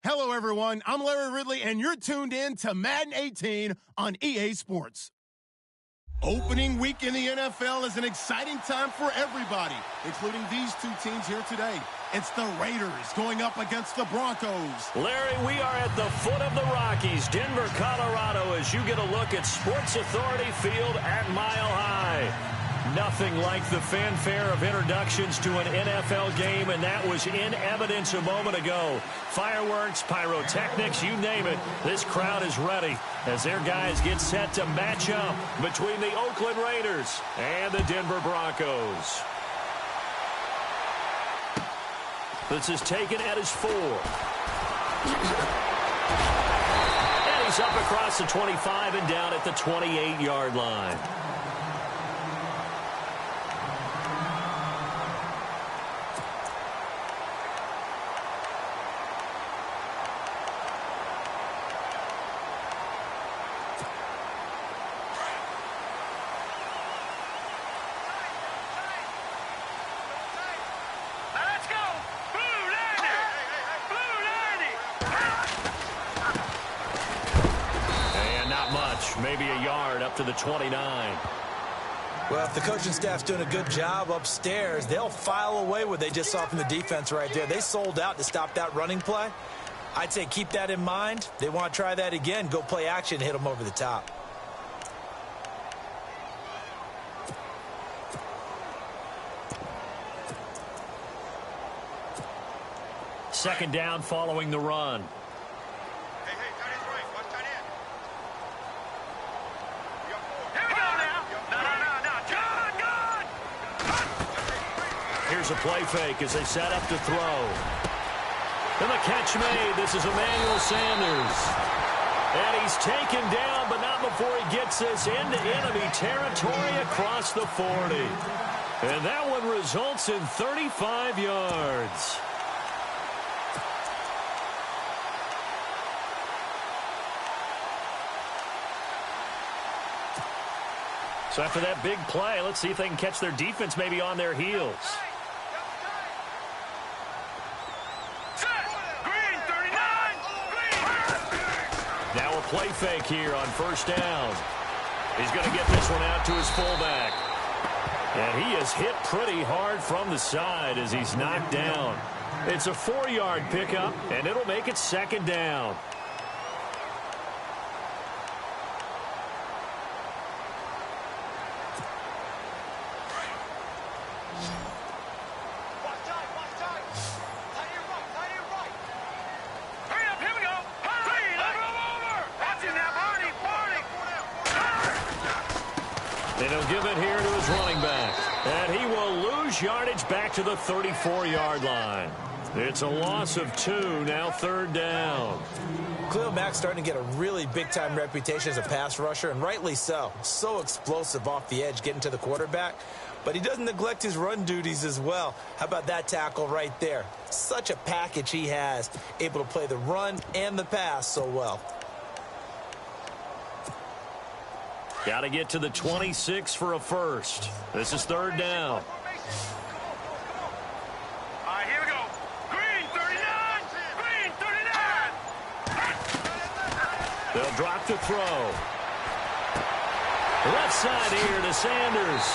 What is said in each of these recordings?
Hello, everyone. I'm Larry Ridley, and you're tuned in to Madden 18 on EA Sports. Opening week in the NFL is an exciting time for everybody, including these two teams here today. It's the Raiders going up against the Broncos. Larry, we are at the foot of the Rockies, Denver, Colorado, as you get a look at Sports Authority Field at Mile High. Nothing like the fanfare of introductions to an NFL game, and that was in evidence a moment ago. Fireworks, pyrotechnics, you name it. This crowd is ready as their guys get set to match up between the Oakland Raiders and the Denver Broncos. This is taken at his 4. And he's up across the 25 and down at the 28-yard line. Maybe a yard up to the 29. Well, if the coaching staff's doing a good job upstairs, they'll file away what they just saw from the defense right there. They sold out to stop that running play. I'd say keep that in mind. They want to try that again. Go play action, hit them over the top. Second down following the run. Here's a play fake as they set up to throw. And the catch made. This is Emmanuel Sanders. And he's taken down, but not before he gets this into enemy territory across the 40. And that one results in 35 yards. So after that big play, let's see if they can catch their defense maybe on their heels. Now a play fake here on first down. He's going to get this one out to his fullback. And he is hit pretty hard from the side as he's knocked down. It's a 4-yard pickup, and it'll make it second down. And he'll give it here to his running back. And he will lose yardage back to the 34-yard line. It's a loss of 2, now third down. Khalil Mack's starting to get a really big-time reputation as a pass rusher, and rightly so. So explosive off the edge getting to the quarterback. But he doesn't neglect his run duties as well. How about that tackle right there? Such a package he has, able to play the run and the pass so well. Got to get to the 26 for a first. This is third down. All right, here we go. Green 39. Green 39. They'll drop to throw. Left side here to Sanders.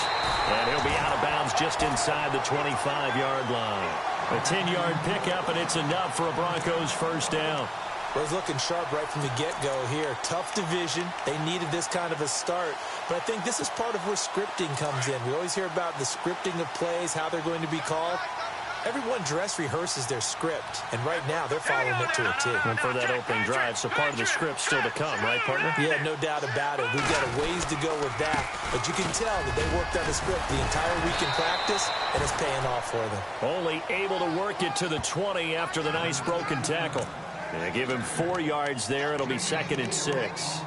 And he'll be out of bounds just inside the 25-yard line. A 10-yard pickup, and it's enough for a Broncos first down. Well, he's looking sharp right from the get-go here. Tough division. They needed this kind of a start. But I think this is part of where scripting comes in. We always hear about the scripting of plays, how they're going to be called. Everyone dress rehearses their script, and right now they're following it to a T. And for that opening drive, so part of the script still to come, right, partner? Yeah, no doubt about it. We've got a ways to go with that, but you can tell that they worked on the script the entire week in practice, and it's paying off for them. Only able to work it to the 20 after the nice broken tackle. And give him 4 yards there. It'll be second and 6.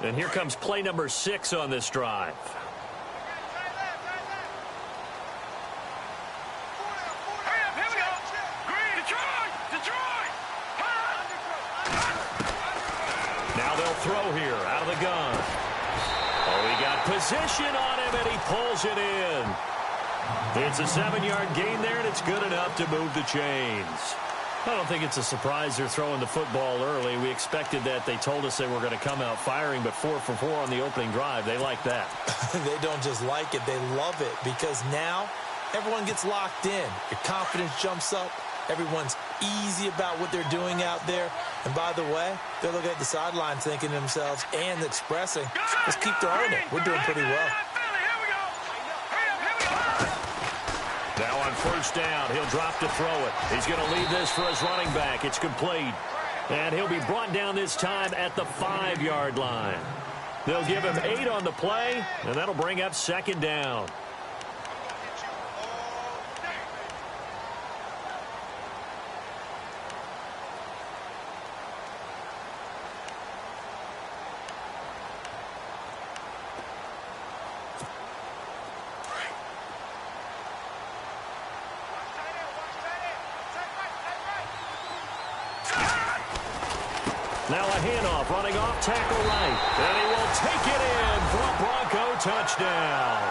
And here comes play number 6 on this drive. throw here out of the gun. Oh, he got position on him, and he pulls it in. It's a 7-yard gain there, and it's good enough to move the chains. I don't think it's a surprise they're throwing the football early. We expected that. They told us they were going to come out firing, but 4 for 4 on the opening drive. They like that. They don't just like it, they love it, because now everyone gets locked in. Your confidence jumps up. Everyone's easy about what they're doing out there. And by the way, they're looking at the sideline thinking to themselves and expressing, let's keep throwing it. We're doing pretty well. Now on first down, he'll drop to throw it. He's going to leave this for his running back. It's complete. And he'll be brought down this time at the 5-yard line. They'll give him 8 on the play, and that'll bring up second down. Now a handoff, running off tackle right. And he will take it in for a Bronco touchdown.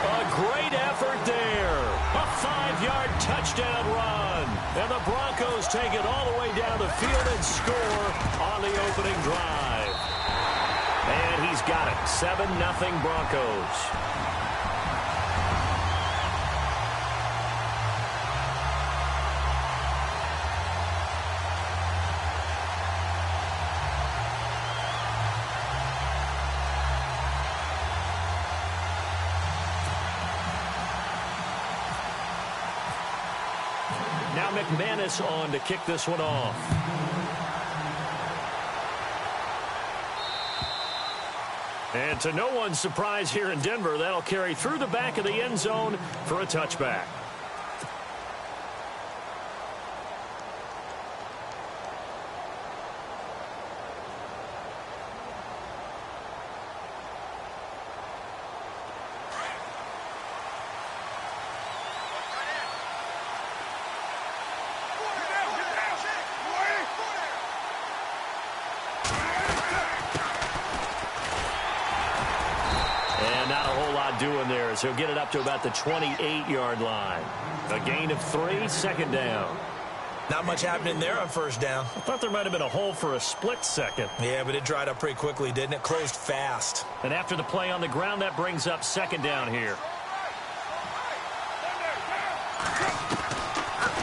A great effort there. A 5-yard touchdown run. And the Broncos take it all the way down the field and score on the opening drive. And he's got it. 7-0 Broncos. Now McManus on to kick this one off. And to no one's surprise here in Denver, that'll carry through the back of the end zone for a touchback. Doing there is he'll get it up to about the 28-yard line. A gain of 3, second down. Not much happening there on first down. I thought there might have been a hole for a split second. Yeah, but it dried up pretty quickly, didn't it? Closed fast. And after the play on the ground, that brings up second down here.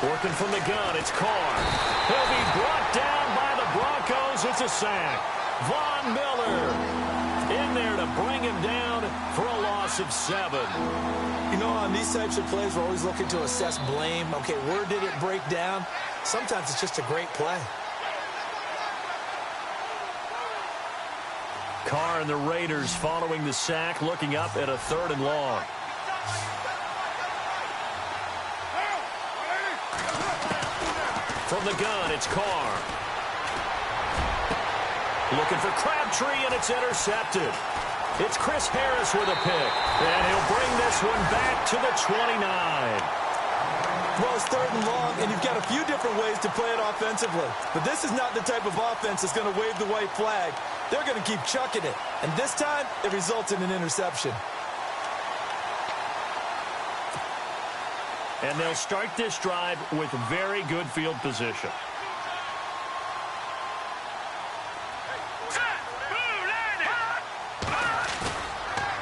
Working from the gun, it's Carr. He'll be brought down by the Broncos. It's a sack. Von Miller in there to bring him down for a loss of 7. You know, on these types of plays, we're always looking to assess blame. Okay, where did it break down? Sometimes it's just a great play. Carr and the Raiders following the sack, looking up at a 3rd and long. From the gun, it's Carr. Looking for Crabtree, and it's intercepted. It's Chris Harris with a pick, and he'll bring this one back to the 29. Well, it's 3rd and long, and you've got a few different ways to play it offensively. But this is not the type of offense that's going to wave the white flag. They're going to keep chucking it. And this time, it results in an interception. And they'll start this drive with very good field position.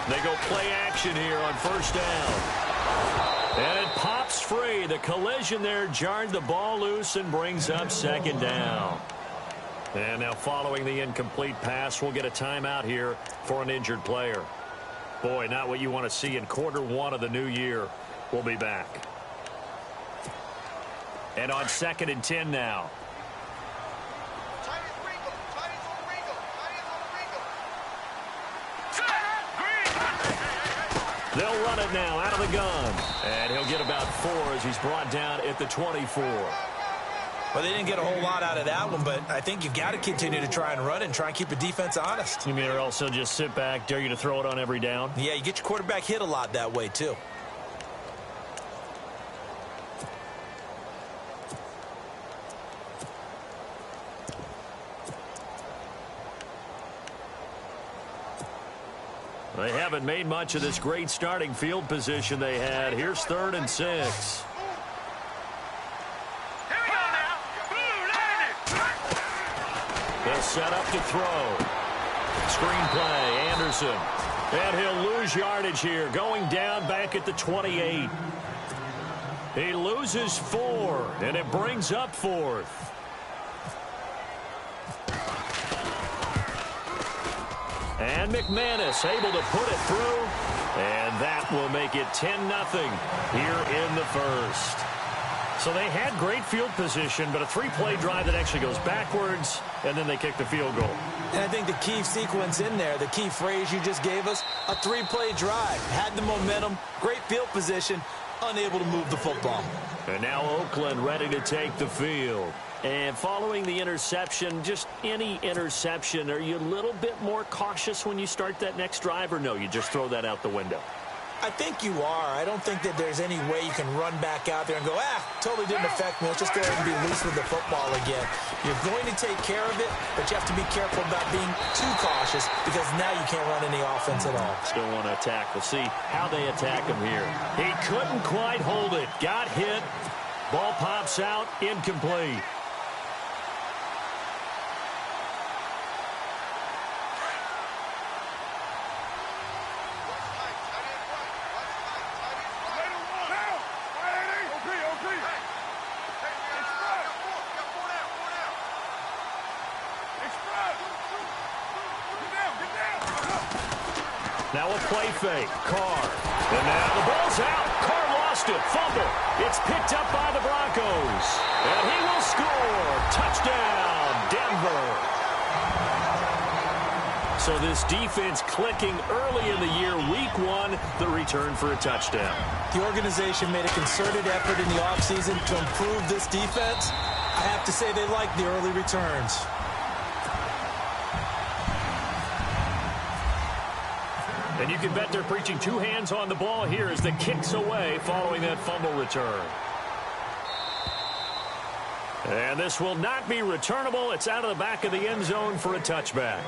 They go play action here on first down. And it pops free. The collision there jarred the ball loose and brings up second down. And now following the incomplete pass, we'll get a timeout here for an injured player. Boy, not what you want to see in quarter 1 of the new year. We'll be back. And on 2nd and 10 now. They'll run it now out of the gun. And he'll get about 4 as he's brought down at the 24. Well, they didn't get a whole lot out of that one, but I think you've got to continue to try and run and try and keep the defense honest. You mean or else he'll just sit back, dare you to throw it on every down? Yeah, you get your quarterback hit a lot that way, too. They haven't made much of this great starting field position they had. Here's 3rd and 6. Here we go now. They'll set up to throw. Screenplay, Anderson. And he'll lose yardage here, going down back at the 28. He loses 4, and it brings up 4th. And McManus able to put it through, and that will make it 10-0 here in the first. So they had great field position, but a 3-play drive that actually goes backwards, and then they kick the field goal. And I think the key sequence in there, the key phrase you just gave us, a 3-play drive. Had the momentum, great field position, unable to move the football. And now Oakland ready to take the field. And following the interception, just any interception, are you a little bit more cautious when you start that next drive, or no, you just throw that out the window? I think you are. I don't think that there's any way you can run back out there and go, totally didn't affect me. Let's just go ahead and be loose with the football again. You're going to take care of it, but you have to be careful about being too cautious because now you can't run any offense at all. Still want to attack. We'll see how they attack him here. He couldn't quite hold it. Got hit. Ball pops out. Incomplete. Now a play fake. Carr. And now the ball's out. Carr lost it. Fumble. It's picked up by the Broncos. And he will score. Touchdown, Denver. So this defense clicking early in the year. Week 1, the return for a touchdown. The organization made a concerted effort in the offseason to improve this defense. I have to say they like the early returns. And you can bet they're preaching 2 hands on the ball here as the kick's away following that fumble return. And this will not be returnable. It's out of the back of the end zone for a touchback.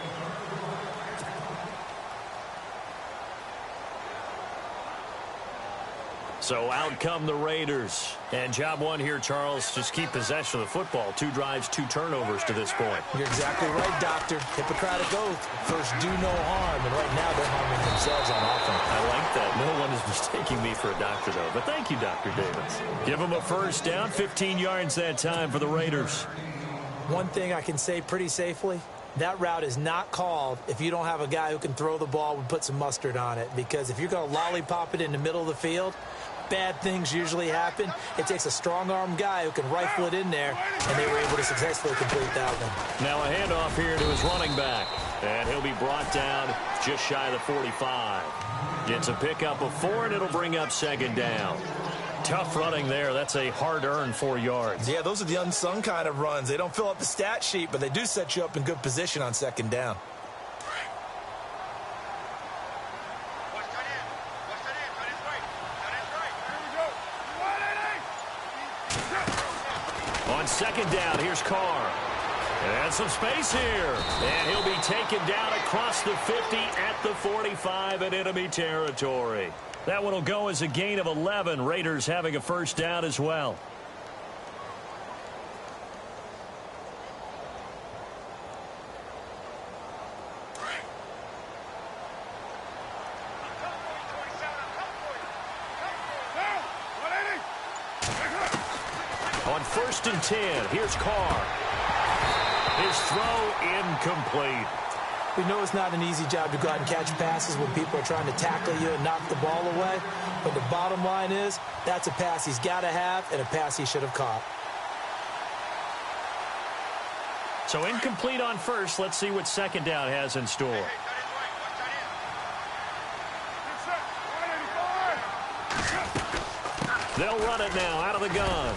So out come the Raiders. And job 1 here, Charles, just keep possession of the football. 2 drives, 2 turnovers to this point. You're exactly right, Doctor. Hippocratic oath. First, do no harm. And right now, they're harming themselves on offense. I like that. No one is mistaking me for a doctor, though. But thank you, Dr. Davis. Give them a first down. 15 yards that time for the Raiders. One thing I can say pretty safely, that route is not called if you don't have a guy who can throw the ball and put some mustard on it. Because if you're going to lollipop it in the middle of the field, bad things usually happen. It takes a strong-arm guy who can rifle it in there, and they were able to successfully complete that one. Now a handoff here to his running back, and he'll be brought down just shy of the 45. Gets a pickup of 4, and it'll bring up 2nd down. Tough running there. That's a hard-earned 4 yards. Yeah, those are the unsung kind of runs. They don't fill up the stat sheet, but they do set you up in good position on 2nd down. On 2nd down, here's Carr. And some space here. And he'll be taken down across the 50 at the 45 in enemy territory. That one will go as a gain of 11. Raiders having a first down as well. On 1st and 10, here's Carr. His throw incomplete. We know it's not an easy job to go out and catch passes when people are trying to tackle you and knock the ball away. But the bottom line is, that's a pass he's got to have and a pass he should have caught. So incomplete on 1st. Let's see what 2nd down has in store. They'll run it now out of the gun.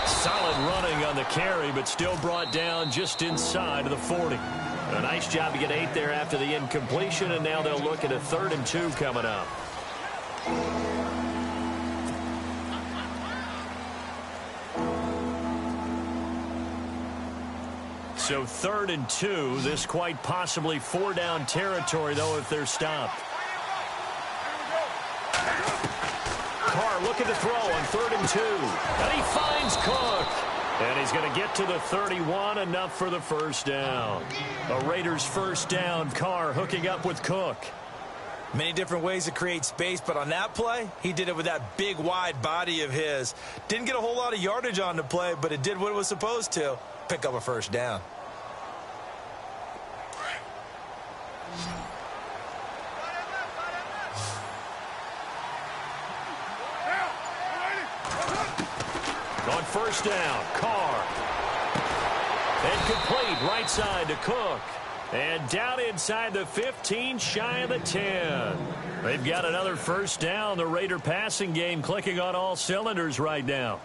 Solid running on the carry, but still brought down just inside of the 40. A nice job to get 8 there after the incompletion, and now they'll look at a 3rd and 2 coming up. So 3rd and 2. This quite possibly 4-down territory, though, if they're stopped. Carr looking to throw on 3rd and 2. And he finds Cook. And he's going to get to the 31, enough for the first down. A Raiders first down. Carr hooking up with Cook. Many different ways to create space, but on that play, he did it with that big, wide body of his. Didn't get a whole lot of yardage on the play, but it did what it was supposed to. Pick up a first down. On first down, Carr. And complete right side to Cook. And down inside the 15, shy of the 10. They've got another first down. The Raider passing game clicking on all cylinders right now.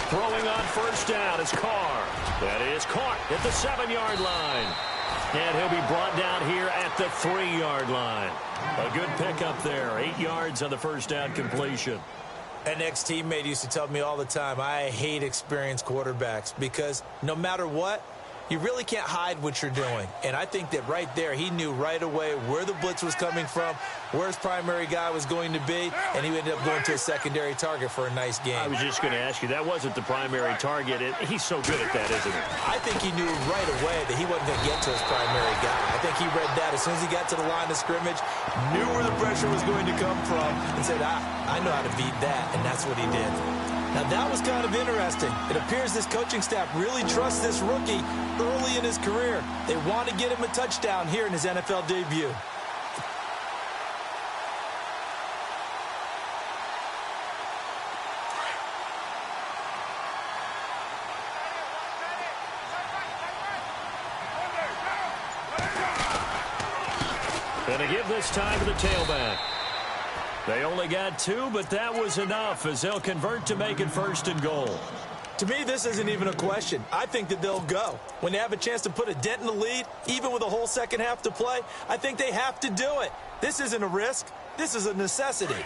Throwing on first down is Carr. That is caught at the 7-yard line. And he'll be brought down here at the 3-yard line. A good pickup there. 8 yards on the first down completion. An ex-teammate used to tell me all the time, I hate experienced quarterbacks because no matter what, you really can't hide what you're doing. And I think that right there, he knew right away where the blitz was coming from, where his primary guy was going to be, and he ended up going to a secondary target for a nice game. I was just going to ask you, that wasn't the primary target. He's so good at that, isn't he? I think he knew right away that he wasn't going to get to his primary guy. I think he read that as soon as he got to the line of scrimmage, knew where the pressure was going to come from, and said, I know how to beat that, and that's what he did. Now, that was kind of interesting. It appears this coaching staff really trusts this rookie early in his career. They want to get him a touchdown here in his NFL debut. Going to give this time to the tailback. They only got 2, but that was enough as they'll convert to make it 1st and goal. To me, this isn't even a question. I think that they'll go. When they have a chance to put a dent in the lead, even with a whole second half to play, I think they have to do it. This isn't a risk. This is a necessity.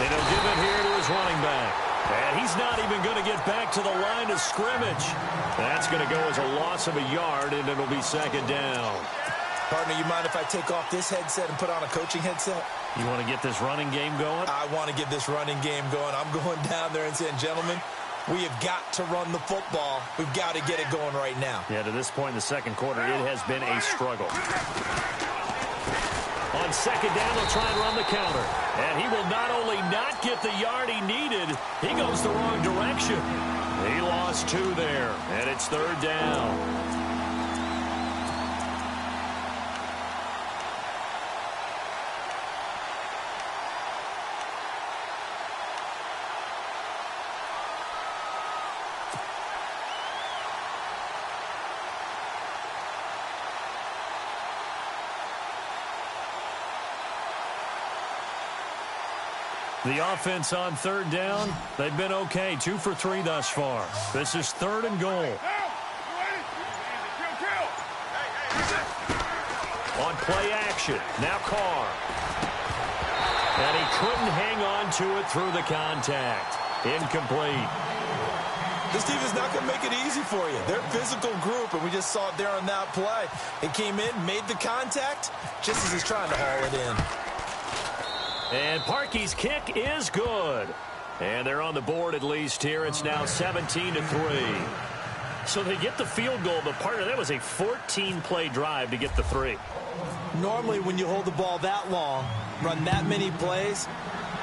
And he'll give it here to his running back. And he's not even going to get back to the line of scrimmage. That's going to go as a loss of a yard, and it'll be 2nd down. Partner, you mind if I take off this headset and put on a coaching headset? You want to get this running game going? I want to get this running game going. I'm going down there and saying, gentlemen, we have got to run the football. We've got to get it going right now. Yeah, to this point in the second quarter, it has been a struggle. On 2nd down, they'll try and run the counter. And he will not only not get the yard he needed, he goes the wrong direction. He lost 2 there, and it's 3rd down. The offense on 3rd down, they've been okay. 2 for 3 thus far. This is 3rd and goal. On play action, now Carr. And he couldn't hang on to it through the contact. Incomplete. This team is not going to make it easy for you. They're a physical group, and we just saw it there on that play. It came in, made the contact, just as he's trying to haul it in. And Parkey's kick is good. And they're on the board at least here. It's now 17-3. So they get the field goal, but partner, that was a 14-play drive to get the 3. Normally, when you hold the ball that long, run that many plays,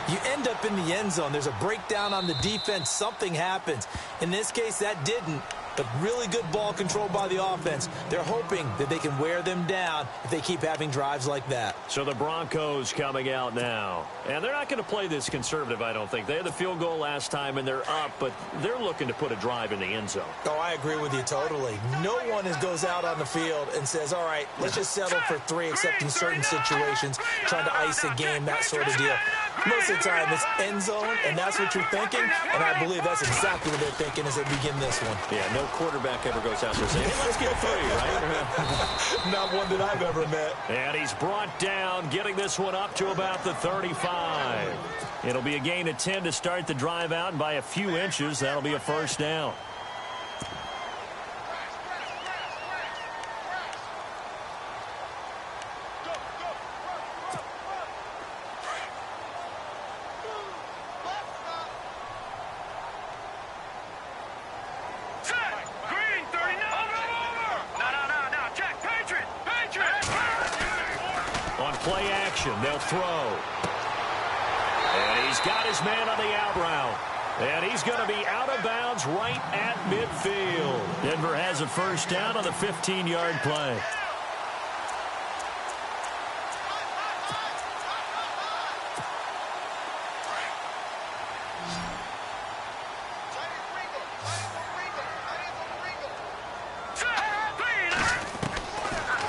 you end up in the end zone. There's a breakdown on the defense. Something happens. In this case, that didn't. But really good ball control by the offense. They're hoping that they can wear them down if they keep having drives like that. So the Broncos coming out now. And they're not going to play this conservative, I don't think. They had the field goal last time, and they're up, but they're looking to put a drive in the end zone. Oh, I agree with you totally. No one goes out on the field and says, all right, let's just settle for 3 except in certain situations, trying to ice a game, that sort of deal. Most of the time, it's end zone, and that's what you're thinking, and I believe that's exactly what they're thinking as they begin this one. Yeah, no quarterback ever goes out there saying, hey, let's get 3, right? Not one that I've ever met. And he's brought down, getting this one up to about the 35. It'll be a gain of 10 to start the drive out, and by a few inches, that'll be a first down. Play action, they'll throw. And he's got his man on the out route. And he's going to be out of bounds right at midfield. Denver has a first down on the 15-yard play.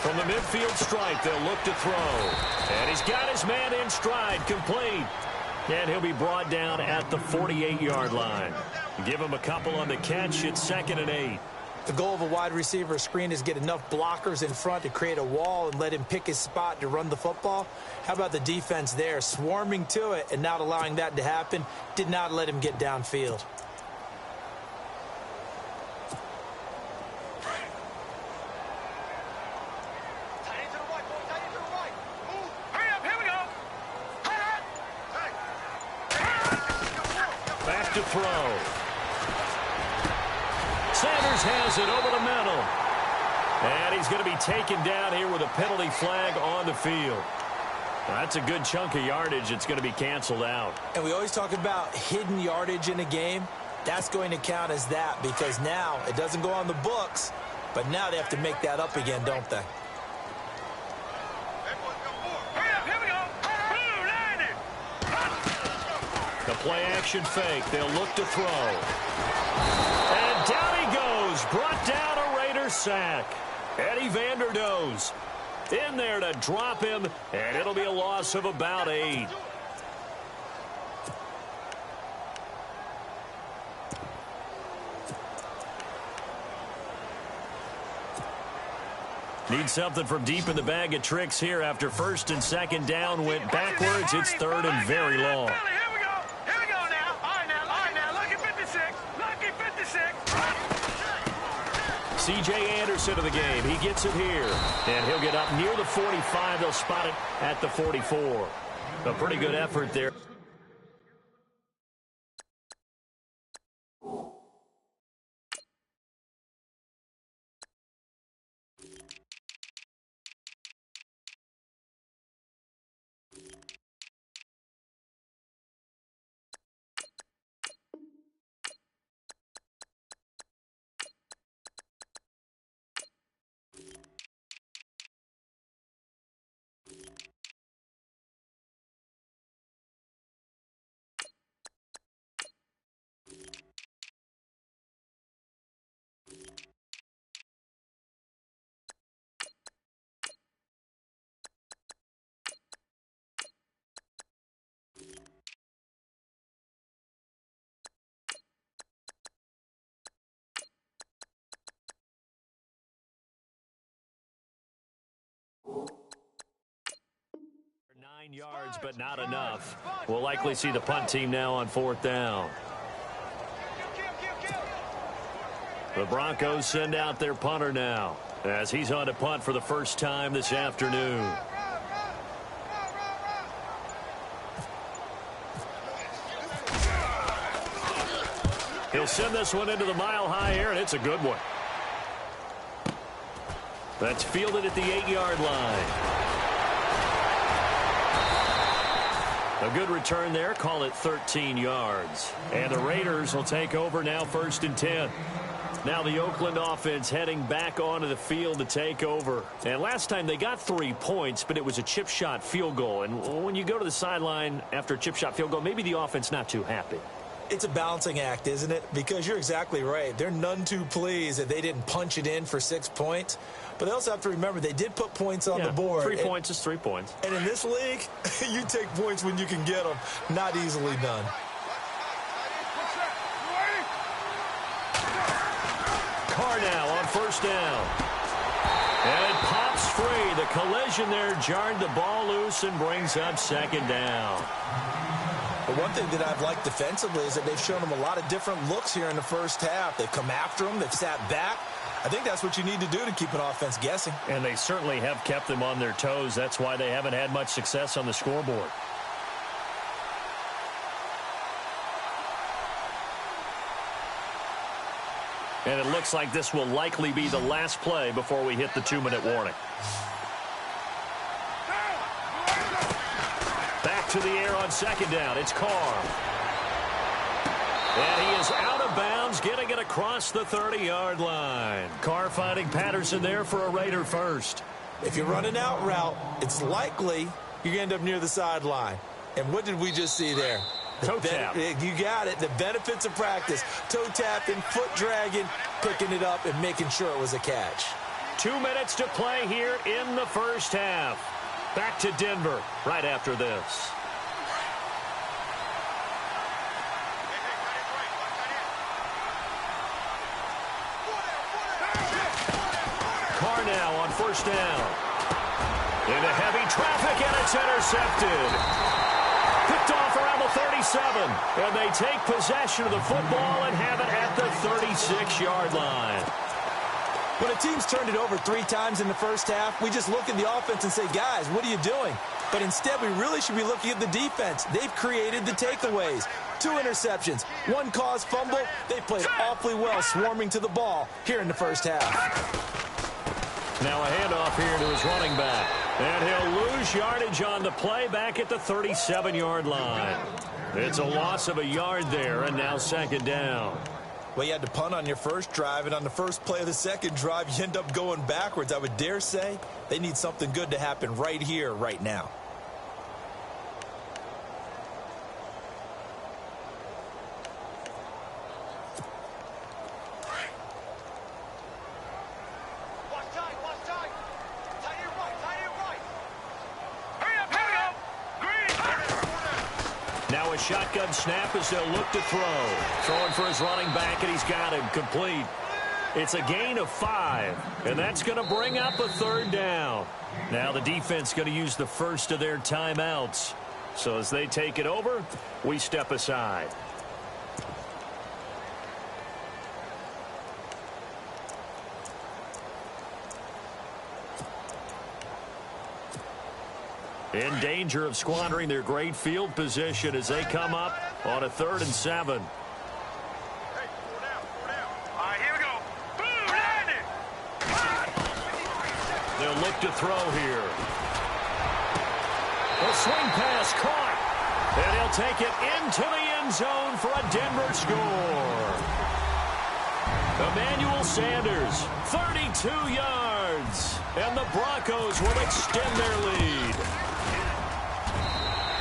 From the midfield stripe, they'll look to throw. And he's got his man in stride, complete. And he'll be brought down at the 48-yard line. Give him a couple on the catch. It's 2nd and 8. The goal of a wide receiver screen is get enough blockers in front to create a wall and let him pick his spot to run the football. How about the defense there, swarming to it and not allowing that to happen? Did not let him get downfield. To throw. Sanders has it over the middle. And he's going to be taken down here with a penalty flag on the field. That's a good chunk of yardage. It's going to be canceled out. And we always talk about hidden yardage in a game. That's going to count as that because now it doesn't go on the books, but now they have to make that up again, don't they? The play-action fake. They'll look to throw. And down he goes. Brought down a Raider sack. Eddie Vanderdoes in there to drop him, and it'll be a loss of about 8. Need something from deep in the bag of tricks here after 1st and 2nd down went backwards. It's 3rd and very long. C.J. Anderson of the game. He gets it here. And he'll get up near the 45. They'll spot it at the 44. A pretty good effort there. Yards, but not enough. We'll likely see the punt team now on 4th down. The Broncos send out their punter now as he's on to punt for the first time this afternoon. He'll send this one into the mile-high air, and it's a good one. That's fielded at the 8-yard line. A good return there. Call it 13 yards. And the Raiders will take over now 1st and 10. Now the Oakland offense heading back onto the field to take over. And last time they got 3 points, but it was a chip shot field goal. And when you go to the sideline after a chip shot field goal, maybe the offense not too happy. It's a balancing act, isn't it? Because you're exactly right. They're none too pleased that they didn't punch it in for 6 points. But they also have to remember they did put points on the board. 3 points is 3 points. And in this league, you take points when you can get them. Not easily done. Carr now on first down. And it pops free. The collision there jarred the ball loose and brings up second down. But one thing that I've liked defensively is that they've shown them a lot of different looks here in the first half. They've come after them. They've sat back. I think that's what you need to do to keep an offense guessing. And they certainly have kept them on their toes. That's why they haven't had much success on the scoreboard. And it looks like this will likely be the last play before we hit the 2-minute warning. Back to the air on second down. It's Carr. And he is out of bounds, getting it across the 30-yard line. Carr finding Patterson there for a Raider first. If you run an out route, it's likely you're going to end up near the sideline. And what did we just see there? Toe tap. You got it. The benefits of practice. Toe tapping, foot dragging, picking it up, and making sure it was a catch. 2 minutes to play here in the first half. Back to Denver right after this. Carr now on first down. Into heavy traffic, and it's intercepted. Picked off around the 37. And they take possession of the football and have it at the 36-yard line. When a team's turned it over 3 times in the first half, we just look at the offense and say, guys, what are you doing? But instead, we really should be looking at the defense. They've created the takeaways. 2 interceptions, 1 caused fumble. They played awfully well swarming to the ball here in the first half. Now a handoff here to his running back. And he'll lose yardage on the play back at the 37-yard line. It's a loss of a yard there, and now second down. Well, you had to punt on your first drive, and on the first play of the second drive, you end up going backwards. I would dare say they need something good to happen right here, right now. Now a shotgun snap as they'll look to throw. Throwing for his running back, and he's got him complete. It's a gain of 5, and that's going to bring up a third down. Now the defense going to use the first of their timeouts. So as they take it over, we step aside. In danger of squandering their great field position as they come up on a 3rd and 7. Hey, 4 down, 4 down. All right, here we go. Boom, landed. They'll look to throw here. A swing pass caught. And he'll take it into the end zone for a Denver score. Emmanuel Sanders, 32 yards. And the Broncos will extend their lead.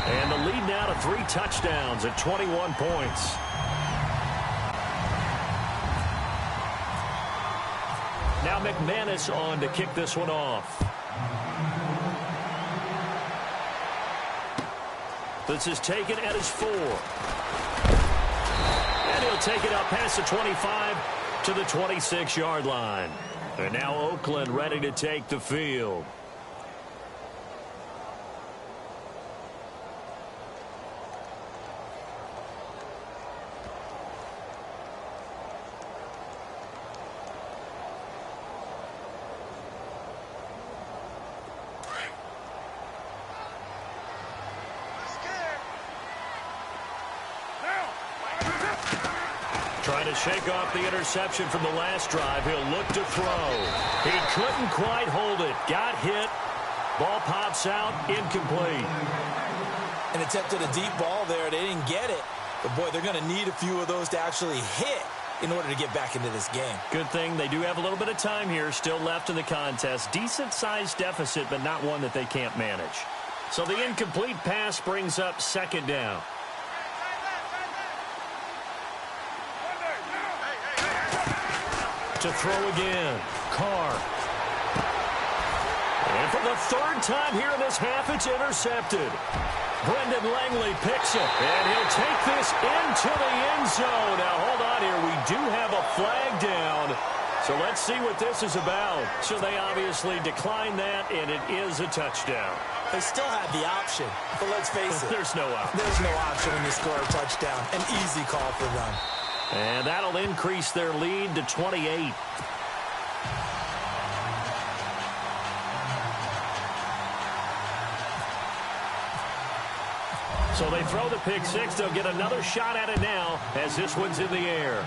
And the lead now to 3 touchdowns at 21 points. Now McManus on to kick this one off. This is taken at his 4. And he'll take it up past the 25 to the 26-yard line. And now Oakland ready to take the field. Trying to shake off the interception from the last drive. He'll look to throw. He couldn't quite hold it. Got hit. Ball pops out. Incomplete. And attempted a deep ball there. They didn't get it. But, boy, they're going to need a few of those to actually hit in order to get back into this game. Good thing they do have a little bit of time here still left in the contest. Decent-sized deficit, but not one that they can't manage. So the incomplete pass brings up second down. to throw again. Carr. And for the third time here in this half, it's intercepted. Brendan Langley picks it, and he'll take this into the end zone. Now, hold on here. We do have a flag down, so let's see what this is about. So they obviously declined that, and it is a touchdown. They still have the option, but let's face it. There's no option. There's no option when you score a touchdown. An easy call for them. And that'll increase their lead to 28. So they throw the pick six. They'll get another shot at it now as this one's in the air.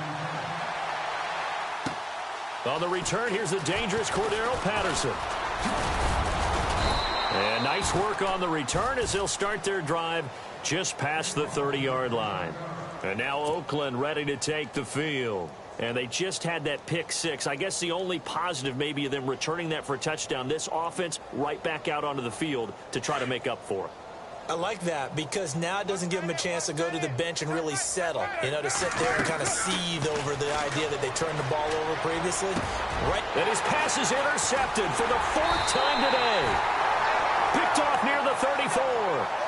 On the return, here's the dangerous Cordero Patterson. And nice work on the return as they'll start their drive just past the 30-yard line. And now Oakland ready to take the field. And they just had that pick six. I guess the only positive maybe of them returning that for a touchdown. This offense right back out onto the field to try to make up for it. I like that because now it doesn't give them a chance to go to the bench and really settle, to sit there and kind of seethe over the idea that they turned the ball over previously. Right. And his pass is intercepted for the fourth time today. Picked off near the 34.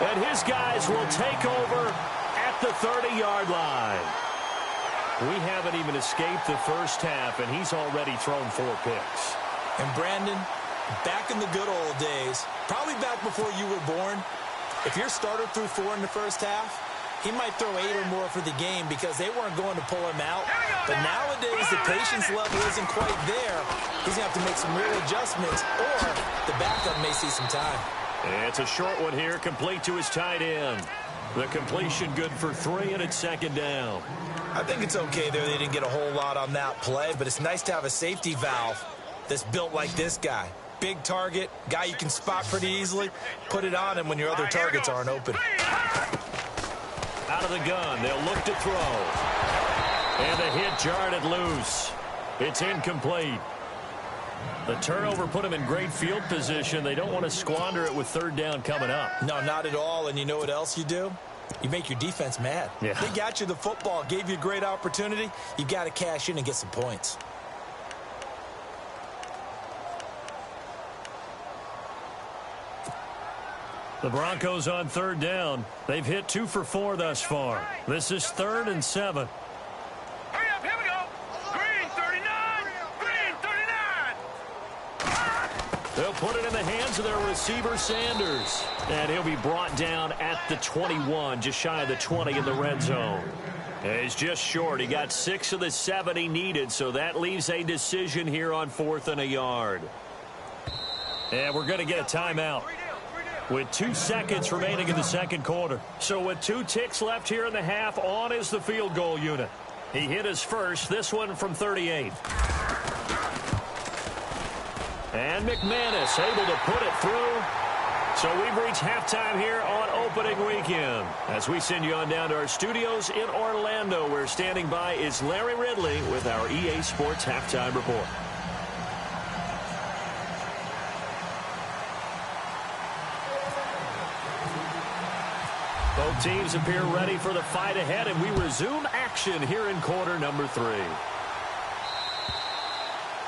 And his guys will take over at the 30-yard line. We haven't even escaped the first half, and he's already thrown 4 picks. And Brandon, back in the good old days, probably back before you were born, if your starter threw 4 in the first half, he might throw 8 or more for the game because they weren't going to pull him out. But nowadays, the patience level isn't quite there. He's going to have to make some real adjustments, or the backup may see some time. It's a short one here, complete to his tight end. The completion good for 3, and it's second down. I think it's okay there. They didn't get a whole lot on that play, but it's nice to have a safety valve that's built like this guy. Big target, guy you can spot pretty easily. Put it on him when your other targets aren't open. Out of the gun, they'll look to throw. And the hit jarred it loose. It's incomplete. The turnover put him in great field position. They don't want to squander it with third down coming up. No, not at all. And you know what else you do? You make your defense mad. Yeah. They got you the football, gave you a great opportunity. You got to cash in and get some points. The Broncos on third down. They've hit 2 for 4 thus far. This is 3rd and 7. Hurry up, here we go. Green 39. Green 39. They'll put it in the hands of their receiver, Sanders. And he'll be brought down at the 21, just shy of the 20 in the red zone. And he's just short. He got 6 of the 7 he needed, so that leaves a decision here on 4th and a yard. And we're going to get a timeout with 2 seconds remaining in the second quarter. So with 2 ticks left here in the half, on is the field goal unit. He hit his first, this one from 38. And McManus able to put it through. So we've reached halftime here on opening weekend. As we send you on down to our studios in Orlando, where standing by is Larry Ridley with our EA Sports Halftime Report. Both teams appear ready for the fight ahead, and we resume action here in quarter number 3.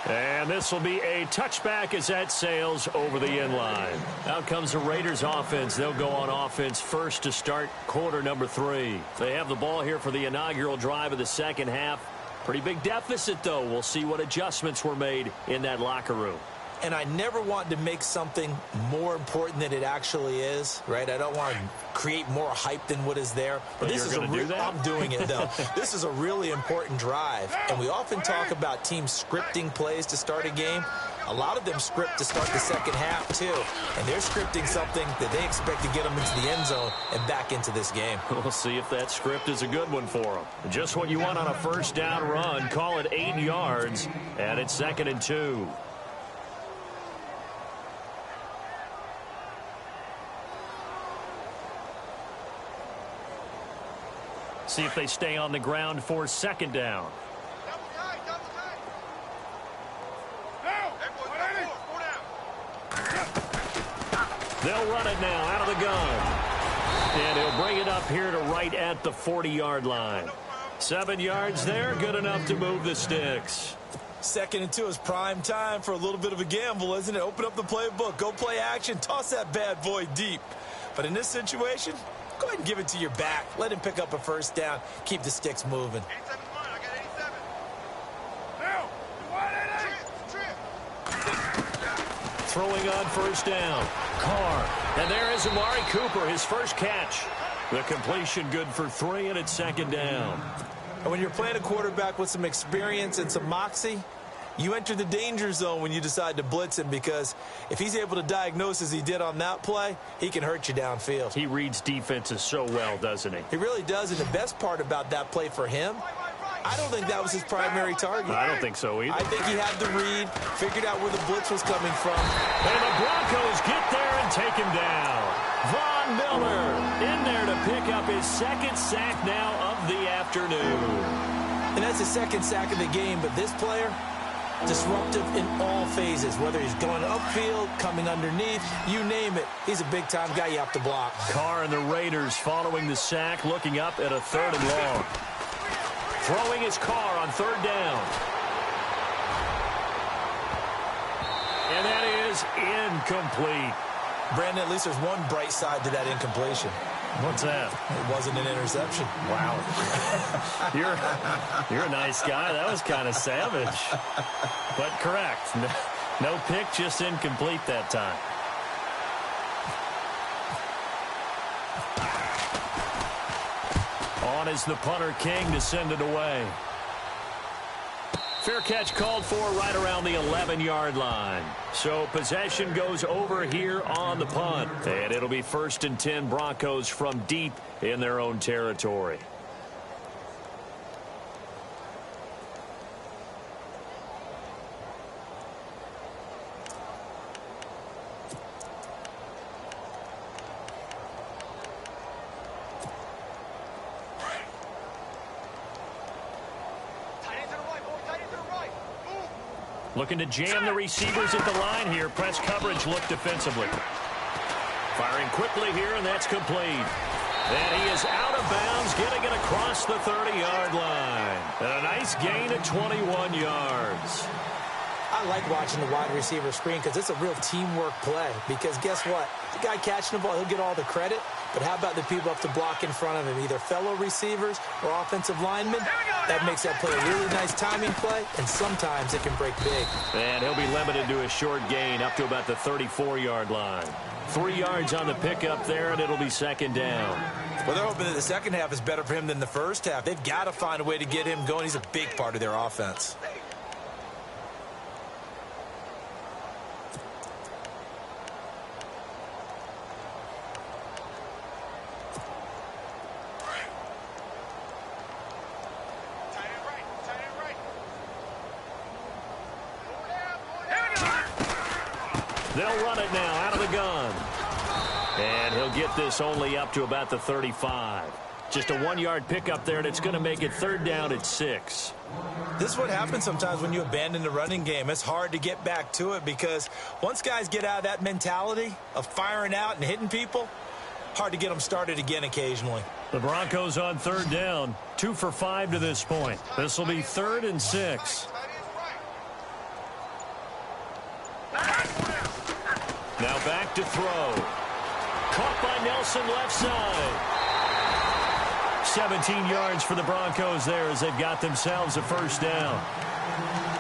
And this will be a touchback as that sails over the end line. Out comes the Raiders offense. They'll go on offense first to start quarter number 3. They have the ball here for the inaugural drive of the second half. Pretty big deficit, though. We'll see what adjustments were made in that locker room. And I never want to make something more important than it actually is, right? I don't want to create more hype than what is there. But this is I'm doing it, though. This is a really important drive. And we often talk about teams scripting plays to start a game. A lot of them script to start the second half, too. And they're scripting something that they expect to get them into the end zone and back into this game. We'll see if that script is a good one for them. Just what you want on a first down run. Call it 8 yards. And it's 2nd and 2. See if they stay on the ground for second down. They'll run it now out of the gun. And he'll bring it up here to right at the 40-yard line. 7 yards there, good enough to move the sticks. 2nd and 2 is prime time for a little bit of a gamble, isn't it? Open up the playbook, go play action, toss that bad boy deep. But in this situation, go ahead and give it to your back. Let him pick up a first down. Keep the sticks moving. 87's mine. I got 87. Now, Throwing on first down. Carr. And there is Amari Cooper, his first catch. The completion good for 3, and it's 2nd down. And when you're playing a quarterback with some experience and some moxie, you enter the danger zone when you decide to blitz him, because if he's able to diagnose as he did on that play, he can hurt you downfield. He reads defenses so well, doesn't he? He really does, and the best part about that play for him, I don't think that was his primary target. I don't think so either. I think he had the read, figured out where the blitz was coming from. And the Broncos get there and take him down. Von Miller in there to pick up his 2nd sack now of the afternoon. And that's his 2nd sack of the game, but this player, disruptive in all phases, whether he's going upfield, coming underneath, you name it. He's a big-time guy you have to block. Carr and the Raiders following the sack, looking up at a 3rd and long. Throwing his Carr on 3rd down. And that is incomplete. Brandon, at least there's one bright side to that incompletion. What's that? It wasn't an interception. Wow. You're a nice guy. That was kind of savage. But correct. No pick, just incomplete that time. On is the punter King to send it away. Fair catch called for right around the 11-yard line. So possession goes over here on the punt. And it'll be 1st and 10 Broncos from deep in their own territory. Looking to jam the receivers at the line here. Press coverage look defensively. Firing quickly here, and that's complete. And he is out of bounds, getting it across the 30-yard line. And a nice gain of 21 yards. I like watching the wide receiver screen because it's a real teamwork play. Because guess what? The guy catching the ball, he'll get all the credit. But how about the people up to block in front of him, either fellow receivers or offensive linemen? That makes that play a really nice timing play, and sometimes it can break big. And he'll be limited to a short gain up to about the 34-yard line. 3 yards on the pickup there, and it'll be 2nd down. Well, they're hoping that the second half is better for him than the first half. They've got to find a way to get him going. He's a big part of their offense. They'll run it now out of the gun. And he'll get this only up to about the 35. Just a 1-yard pickup there, and it's going to make it 3rd down at 6. This is what happens sometimes when you abandon the running game. It's hard to get back to it because once guys get out of that mentality of firing out and hitting people, hard to get them started again occasionally. The Broncos on 3rd down, 2 for 5 to this point. This will be 3rd and 6. Now back to throw. Caught by Nelson left side. 17 yards for the Broncos there as they've got themselves a first down.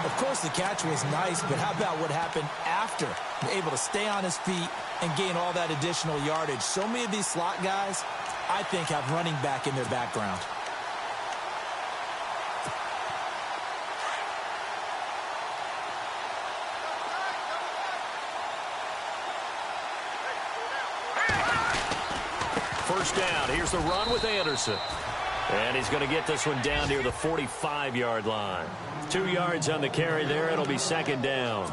Of course, the catch was nice, but how about what happened after? Able to stay on his feet and gain all that additional yardage. So many of these slot guys, I think, have running back in their background. First down. Here's the run with Anderson. And he's going to get this one down near the 45-yard line. 2 yards on the carry there. It'll be 2nd down.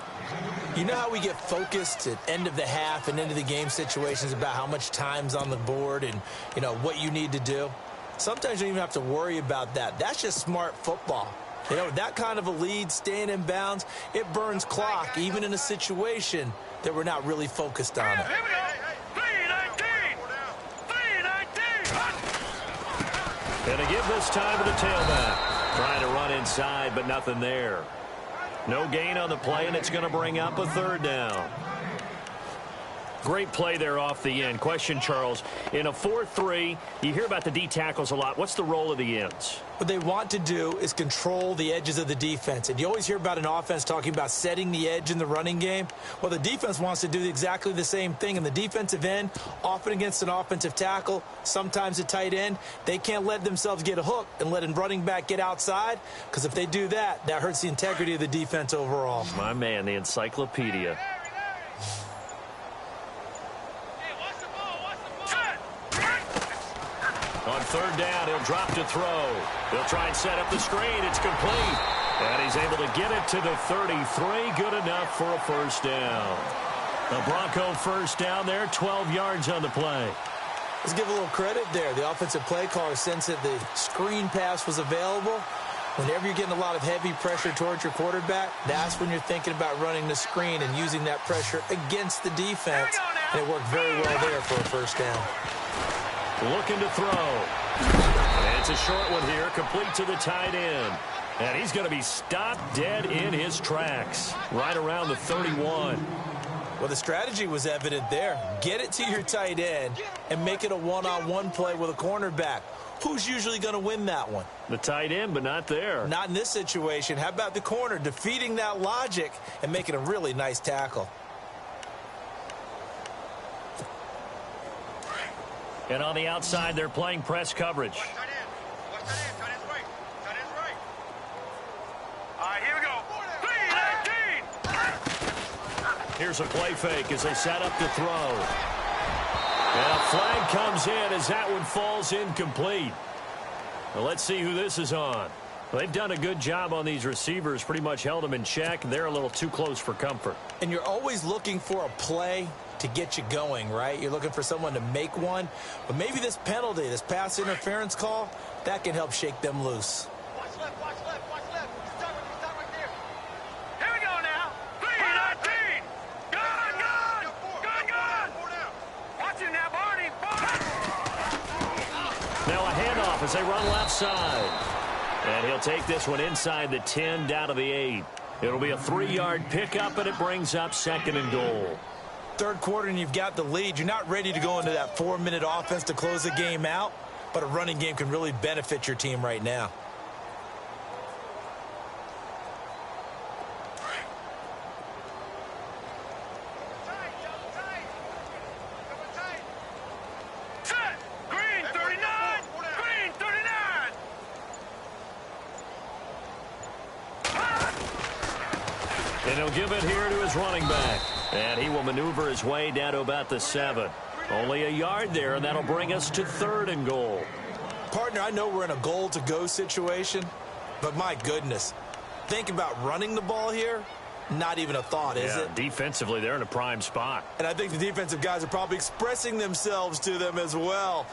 You know how we get focused at end of the half and end of the game situations about how much time's on the board and, you know, what you need to do? Sometimes you don't even have to worry about that. That's just smart football. You know, that kind of a lead, staying in bounds, it burns clock, even in a situation that we're not really focused on it. And to give this time to the tailback. Trying to run inside, but nothing there. No gain on the play, and it's going to bring up a third down. Great play there off the end. Question, Charles, in a 4-3, you hear about the D tackles a lot. What's the role of the ends? What they want to do is control the edges of the defense. And you always hear about an offense talking about setting the edge in the running game. Well, the defense wants to do exactly the same thing. In the defensive end, often against an offensive tackle, sometimes a tight end, they can't let themselves get a hook and let a running back get outside, because if they do that, that hurts the integrity of the defense overall. My man, the encyclopedia. On third down, he'll drop to throw. He'll try and set up the screen. It's complete. And he's able to get it to the 33. Good enough for a first down. The Bronco first down there, 12 yards on the play. Let's give a little credit there. The offensive play caller sensed that the screen pass was available. Whenever you're getting a lot of heavy pressure towards your quarterback, that's when you're thinking about running the screen and using that pressure against the defense. And it worked very well there for a first down. Looking to throw. And it's a short one here, complete to the tight end. And he's going to be stopped dead in his tracks, right around the 31. Well, the strategy was evident there. Get it to your tight end and make it a one-on-one play with a cornerback. Who's usually going to win that one? The tight end, but not there. Not in this situation. How about the corner defeating that logic and making a really nice tackle? And on the outside, they're playing press coverage. Tight end. Watch tight end. Tight end's right. Tight end's right. All right, here we go. 3-19. Here's a play fake as they set up to throw. And a flag comes in as that one falls incomplete. Well, let's see who this is on. Well, they've done a good job on these receivers, pretty much held them in check. They're a little too close for comfort. And you're always looking for a play to get you going, right? You're looking for someone to make one. But maybe this penalty, this pass interference call, that can help shake them loose. Watch left, watch left, watch left. Stop right there. Here we go now. 3-19. Gun. Watch him now, Barney. Now a handoff as they run left side. And he'll take this one inside the 10 down to the 8. It'll be a 3-yard pickup, and it brings up 2nd and goal. Third quarter and you've got the lead. You're not ready to go into that 4-minute offense to close the game out, but a running game can really benefit your team right now. Set. Green 39. Green 39. And he'll give it here to his running back. And he will maneuver his way down to about the 7. Only a yard there, and that'll bring us to 3rd and goal. Partner, I know we're in a goal-to-go situation, but my goodness, think about running the ball here. Not even a thought, is it? Defensively, they're in a prime spot. And I think the defensive guys are probably expressing themselves to them as well.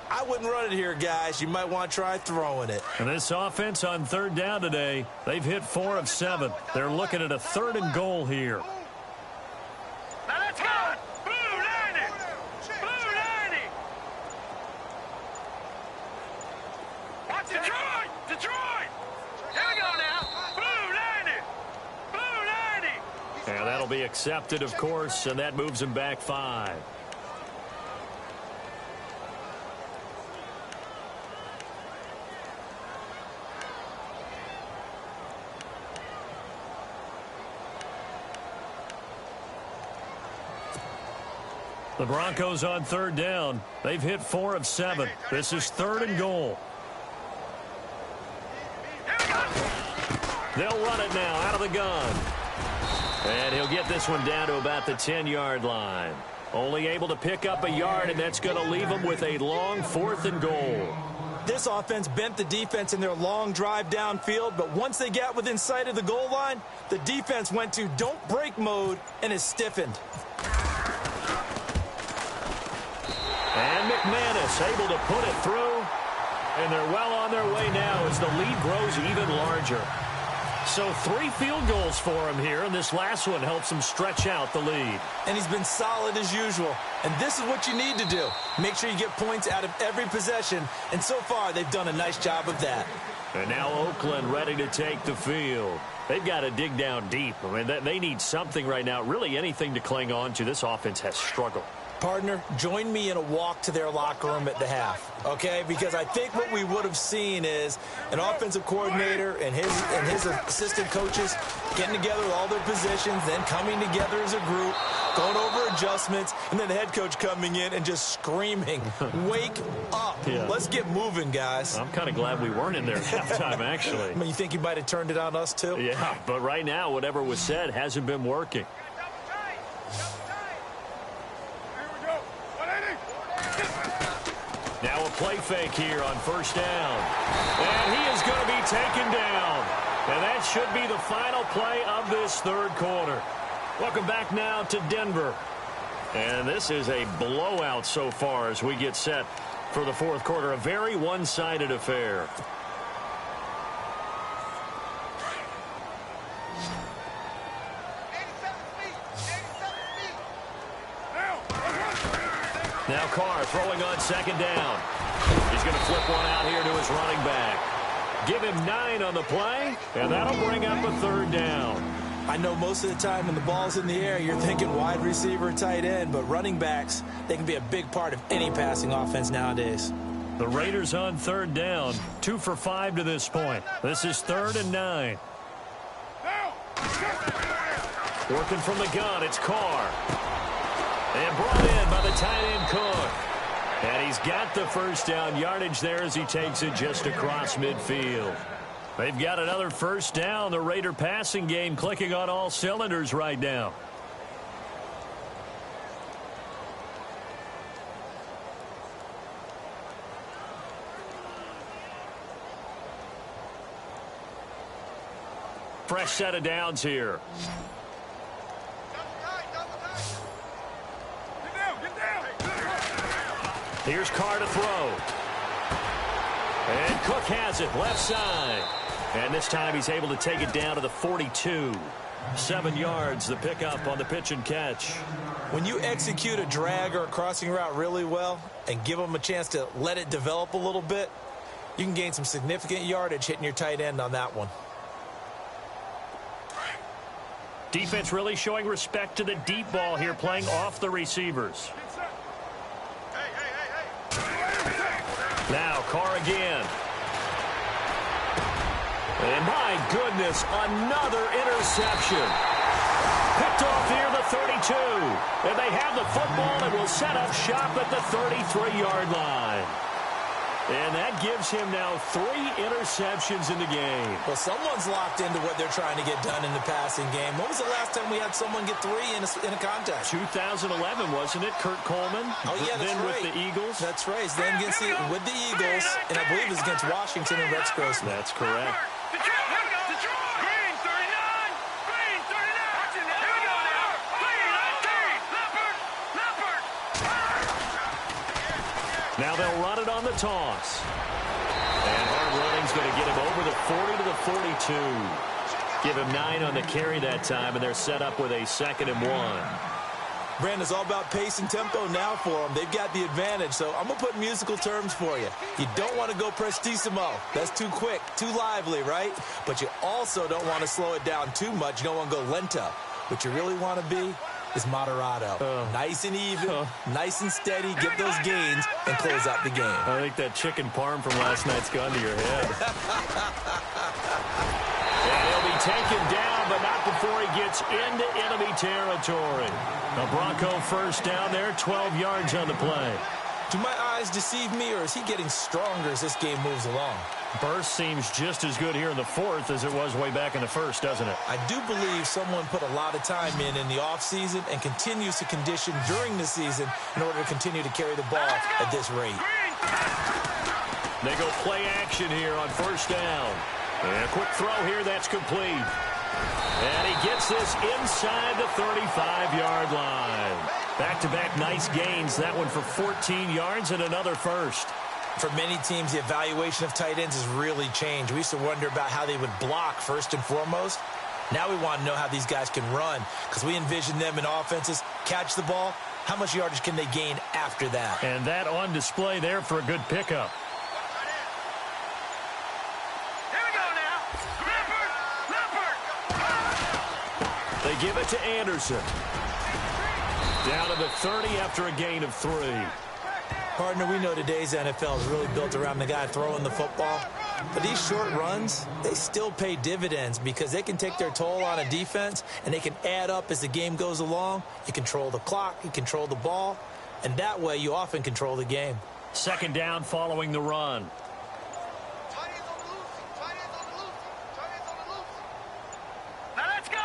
I wouldn't run it here, guys. You might want to try throwing it. And this offense on 3rd down today, they've hit 4 of 7. They're looking at a 3rd and goal here. Now let's go. Blue 90. Blue 90. Watch Detroit. Detroit. Here we go now. Blue 90. Blue 90. And that'll be accepted, of course, and that moves him back 5. The Broncos on 3rd down. They've hit 4 of 7. This is 3rd and goal. They'll run it now out of the gun. And he'll get this one down to about the 10-yard line. Only able to pick up a yard, and that's going to leave him with a long 4th and goal. This offense bent the defense in their long drive downfield, but once they got within sight of the goal line, the defense went to don't break mode and is stiffened. And McManus able to put it through. And they're well on their way now as the lead grows even larger. So 3 field goals for him here, and this last one helps him stretch out the lead. And he's been solid as usual. And this is what you need to do. Make sure you get points out of every possession. And so far, they've done a nice job of that. And now Oakland ready to take the field. They've got to dig down deep. I mean, they need something right now, really anything to cling on to. This offense has struggled. Partner, join me in a walk to their locker room at the half, okay? Because I think what we would have seen is an offensive coordinator and his assistant coaches getting together with all their positions, then coming together as a group, going over adjustments, and then the head coach coming in and just screaming, wake up. Yeah. Let's get moving, guys. I'm kind of glad we weren't in there at halftime, actually. I mean, you think he might have turned it on us, too? Yeah, but right now, whatever was said hasn't been working. Now a play fake here on first down. And he is going to be taken down. And that should be the final play of this third quarter. Welcome back now to Denver. And this is a blowout so far as we get set for the fourth quarter. A very one-sided affair. Now Carr throwing on second down. He's going to flip one out here to his running back. Give him 9 on the play, and that'll bring up a third down. I know most of the time when the ball's in the air, you're thinking wide receiver, tight end, but running backs, they can be a big part of any passing offense nowadays. The Raiders on third down, 2 for 5 to this point. This is 3rd and 9. Working from the gun, it's Carr. And brought in by the tight end Cook. And he's got the first down yardage there as he takes it just across midfield. They've got another first down. The Raider passing game clicking on all cylinders right now. Fresh set of downs here. Here's Carr to throw. And Cook has it left side. And this time he's able to take it down to the 42. 7 yards, the pickup on the pitch and catch. When you execute a drag or a crossing route really well and give them a chance to let it develop a little bit, you can gain some significant yardage hitting your tight end on that one. Defense really showing respect to the deep ball here, playing off the receivers. Now Carr again. And my goodness, another interception. Picked off here, the 32. And they have the football and will set up shop at the 33-yard line. And that gives him now 3 interceptions in the game. Well, someone's locked into what they're trying to get done in the passing game. When was the last time we had someone get 3 in a contest? 2011, wasn't it? Kurt Coleman. Oh, yeah, that's then right. With the Eagles. That's right. Then against with the Eagles, and I believe it was against Washington and Rex Grossman. That's correct. Now they'll run it on the toss. And hard running's going to get him over the 40 to the 42. Give him 9 on the carry that time, and they're set up with a 2nd and 1. Brandon, it's all about pace and tempo now for them. They've got the advantage, so I'm going to put musical terms for you. You don't want to go prestissimo. That's too quick, too lively, right? But you also don't want to slow it down too much. You don't want to go lento. What you really want to be is moderato. Nice and even, nice and steady, get those gains, and close out the game. I think that chicken parm from last night's gone to your head. And he'll be taken down, but not before he gets into enemy territory. A Bronco first down there, 12 yards on the play. Do my eyes deceive me, or is he getting stronger as this game moves along? Burst seems just as good here in the fourth as it was way back in the first, doesn't it? I do believe someone put a lot of time in the offseason and continues to condition during the season in order to continue to carry the ball at this rate. They go play action here on first down. And a quick throw here, that's complete. And he gets this inside the 35-yard line. Back-to-back nice gains, that one for 14 yards and another first. For many teams, the evaluation of tight ends has really changed. We used to wonder about how they would block first and foremost. Now we want to know how these guys can run, because we envision them in offenses, catch the ball, how much yardage can they gain after that? And that on display there for a good pickup. They give it to Anderson. Down to the 30 after a gain of 3. Partner, we know today's NFL is really built around the guy throwing the football. But these short runs, they still pay dividends because they can take their toll on a defense, and they can add up as the game goes along. You control the clock, you control the ball, and that way you often control the game. Second down following the run. Now let's go.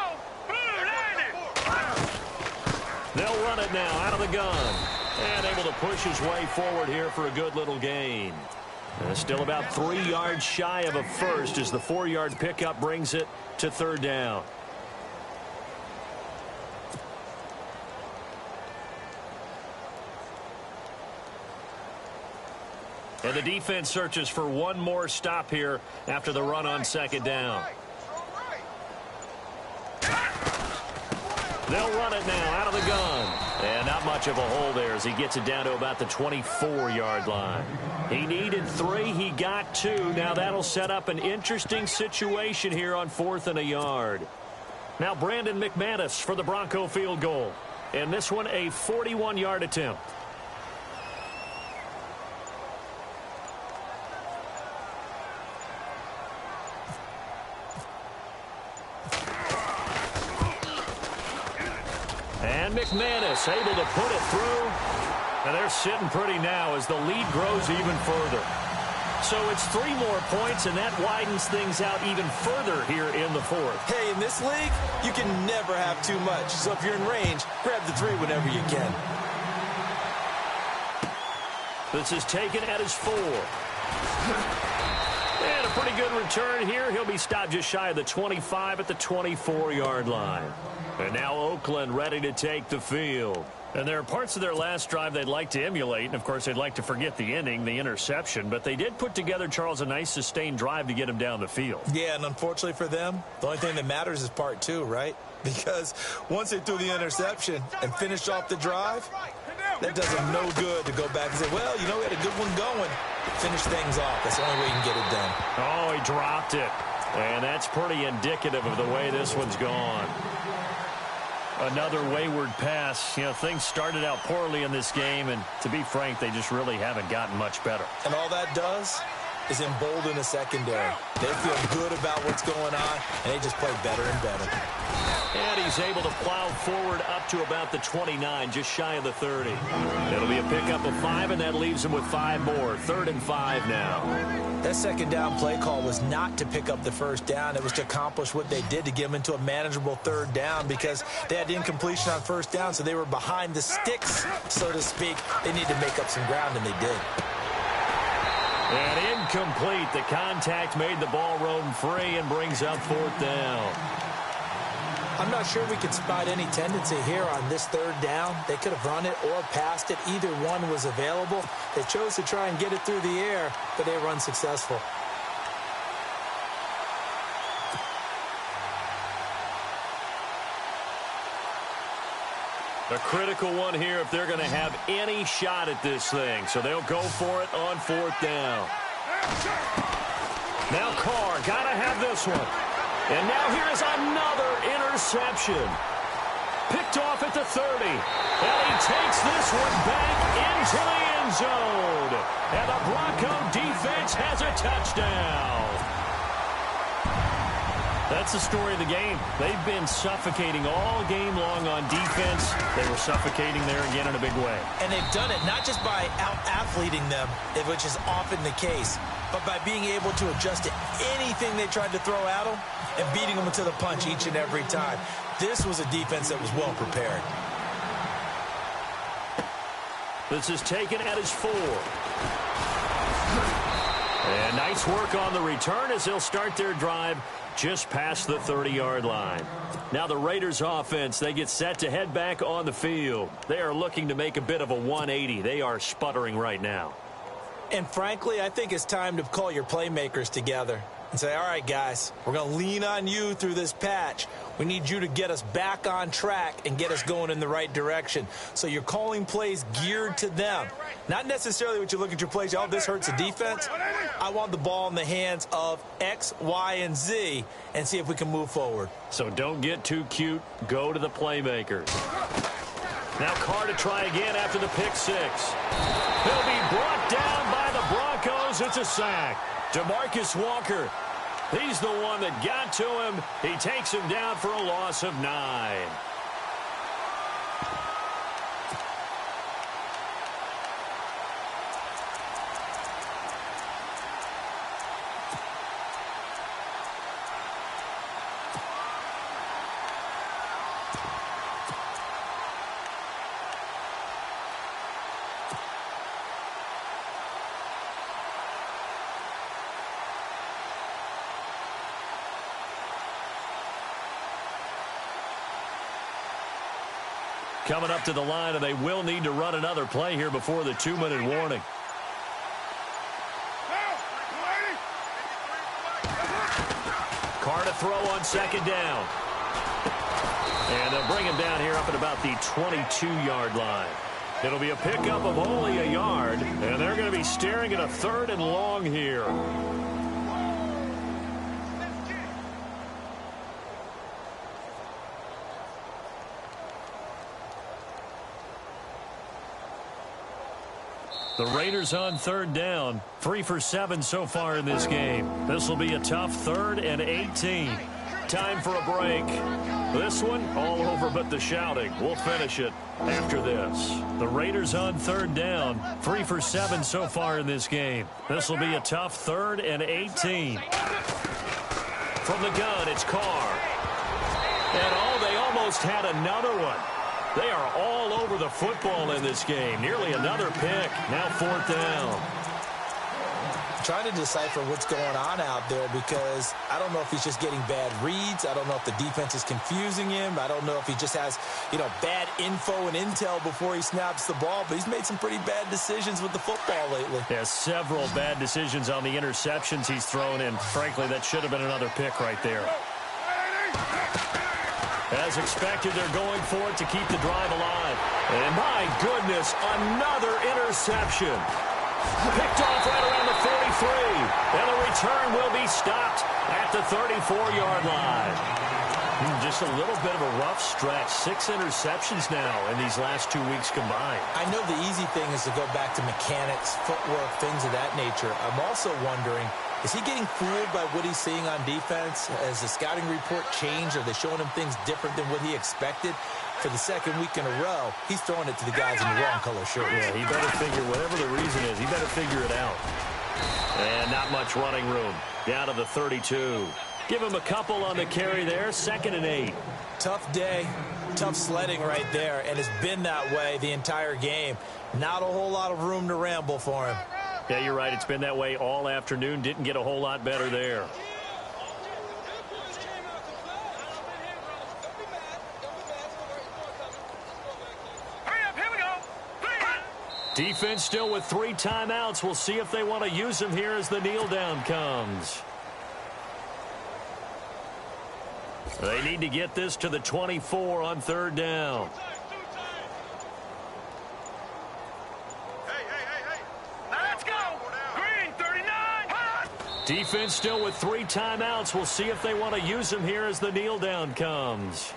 They'll run it now out of the gun. And able to push his way forward here for a good little gain. Still about 3 yards shy of a first as the 4-yard pickup brings it to third down. And the defense searches for one more stop here after the run on second down. They'll run it now out of the gun. And not much of a hole there as he gets it down to about the 24-yard line. He needed 3. He got 2. Now that'll set up an interesting situation here on 4th and a yard. Now Brandon McManus for the Bronco field goal. And this one a 41-yard attempt. And McManus able to put it through. And they're sitting pretty now as the lead grows even further. So it's 3 more points, and that widens things out even further here in the 4th. Hey, in this league, you can never have too much. So if you're in range, grab the 3 whenever you can. This is taken at his 4. And a pretty good return here. He'll be stopped just shy of the 25 at the 24-yard line. And now Oakland ready to take the field. And there are parts of their last drive they'd like to emulate. And, of course, they'd like to forget the ending, the interception. But they did put together, Charles, a nice sustained drive to get him down the field. Yeah, and unfortunately for them, the only thing that matters is part 2, right? Because once they threw the interception and finished off the drive, that does them no good to go back and say, well, you know, we had a good one going. Finish things off. That's the only way you can get it done. Oh, he dropped it. And that's pretty indicative of the way this one's gone. Another wayward pass. You know, things started out poorly in this game, and to be frank, they just really haven't gotten much better. And all that does is embolden the secondary. They feel good about what's going on, and they just play better and better. And he's able to plow forward up to about the 29, just shy of the 30. It'll be a pickup of 5, and that leaves him with 5 more. 3rd and 5 now. That second down play call was not to pick up the first down. It was to accomplish what they did to get them into a manageable 3rd down because they had incompletion on first down, so they were behind the sticks, so to speak. They need to make up some ground, and they did. And incomplete. The contact made the ball roam free and brings up 4th down. I'm not sure we can spot any tendency here on this 3rd down. They could have run it or passed it. Either one was available. They chose to try and get it through the air, but they were unsuccessful. A critical one here if they're going to have any shot at this thing. So they'll go for it on 4th down. Now Carr, got to have this one. And now here is another interception. Picked off at the 30. And he takes this one back into the end zone. And the Bronco defense has a touchdown. That's the story of the game. They've been suffocating all game long on defense. They were suffocating there again in a big way. And they've done it not just by out-athleting them, which is often the case, but by being able to adjust to anything they tried to throw at them and beating them to the punch each and every time. This was a defense that was well prepared. This is taken at his 4. And nice work on the return as they'll start their drive just past the 30-yard line. Now the Raiders offense, they get set to head back on the field. They are looking to make a bit of a 180. They are sputtering right now. And frankly, I think it's time to call your playmakers together. and say, all right, guys, we're going to lean on you through this patch. We need you to get us back on track and get us going in the right direction. So you're calling plays geared to them. Not necessarily what you look at your plays, oh, this hurts the defense. I want the ball in the hands of X, Y, and Z and see if we can move forward. So don't get too cute. Go to the playmakers. Now Carr to try again after the pick six. He'll be brought down by the Broncos. It's a sack. DeMarcus Walker, he's the one that got to him. He takes him down for a loss of 9. Coming up to the line, and they will need to run another play here before the 2-minute warning. Carr to throw on second down. And they'll bring him down here up at about the 22-yard line. It'll be a pickup of only a yard, and they're going to be staring at a 3rd and long here. The Raiders on 3rd down, 3 for 7 so far in this game. This will be a tough 3rd and 18. Time for a break. This one, all over but the shouting. We'll finish it after this. The Raiders on 3rd down, 3 for 7 so far in this game. This will be a tough 3rd and 18. From the gun, it's Carr. And they almost had another one. They are all over the football in this game. Nearly another pick. Now 4th down. I'm trying to decipher what's going on out there because I don't know if he's just getting bad reads. I don't know if the defense is confusing him. I don't know if he just has, bad info and intel before he snaps the ball. But he's made some pretty bad decisions with the football lately. Yeah, several bad decisions on the interceptions he's thrown in. Frankly, that should have been another pick right there. As expected, they're going for it to keep the drive alive. And my goodness, another interception. Picked off right around the 43. And the return will be stopped at the 34-yard line. Just a little bit of a rough stretch. 6 interceptions now in these last 2 weeks combined. I know the easy thing is to go back to mechanics, footwork, things of that nature. I'm also wondering, is he getting fooled by what he's seeing on defense? Has the scouting report changed? Are they showing him things different than what he expected? For the second week in a row, he's throwing it to the guys in the wrong color shirts. Yeah, he better figure, whatever the reason is, he better figure it out. And not much running room. Down to the 32. Give him a couple on the carry there. 2nd and 8. Tough day, tough sledding right there, and it's been that way the entire game. Not a whole lot of room to ramble for him. Yeah, you're right. It's been that way all afternoon. Didn't get a whole lot better there. Hurry up, here we go. Defense still with 3 timeouts. We'll see if they want to use them here as the kneel down comes. They need to get this to the 24 on 3rd down. Let's go. Green, 39. Defense still with 3 timeouts. We'll see if they want to use them here as the kneel down comes.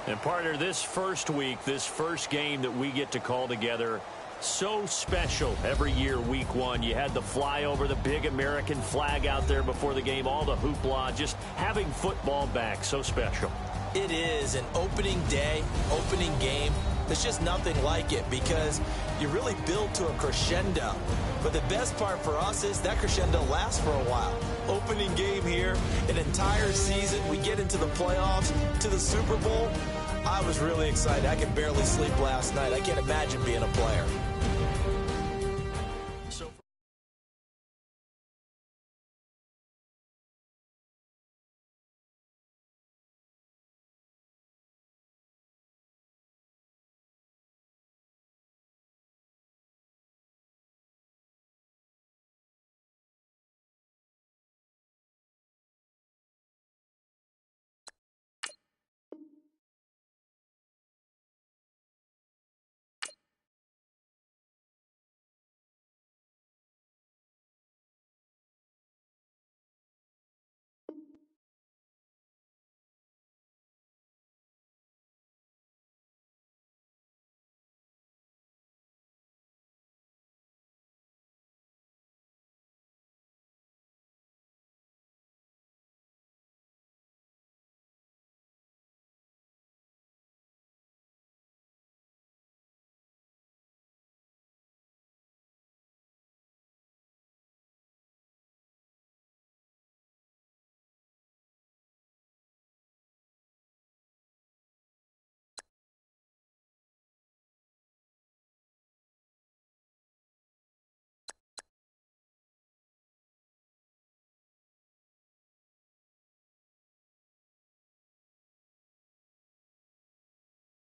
And partner, this first week, this first game that we get to call together, so special every year, week 1. You had the flyover, the big American flag out there before the game, all the hoopla, just having football back, so special. It is an opening day, opening game. There's just nothing like it because you really build to a crescendo. But the best part for us is that crescendo lasts for a while. Opening game here, an entire season. We get into the playoffs, to the Super Bowl. I was really excited. I could barely sleep last night. I can't imagine being a player.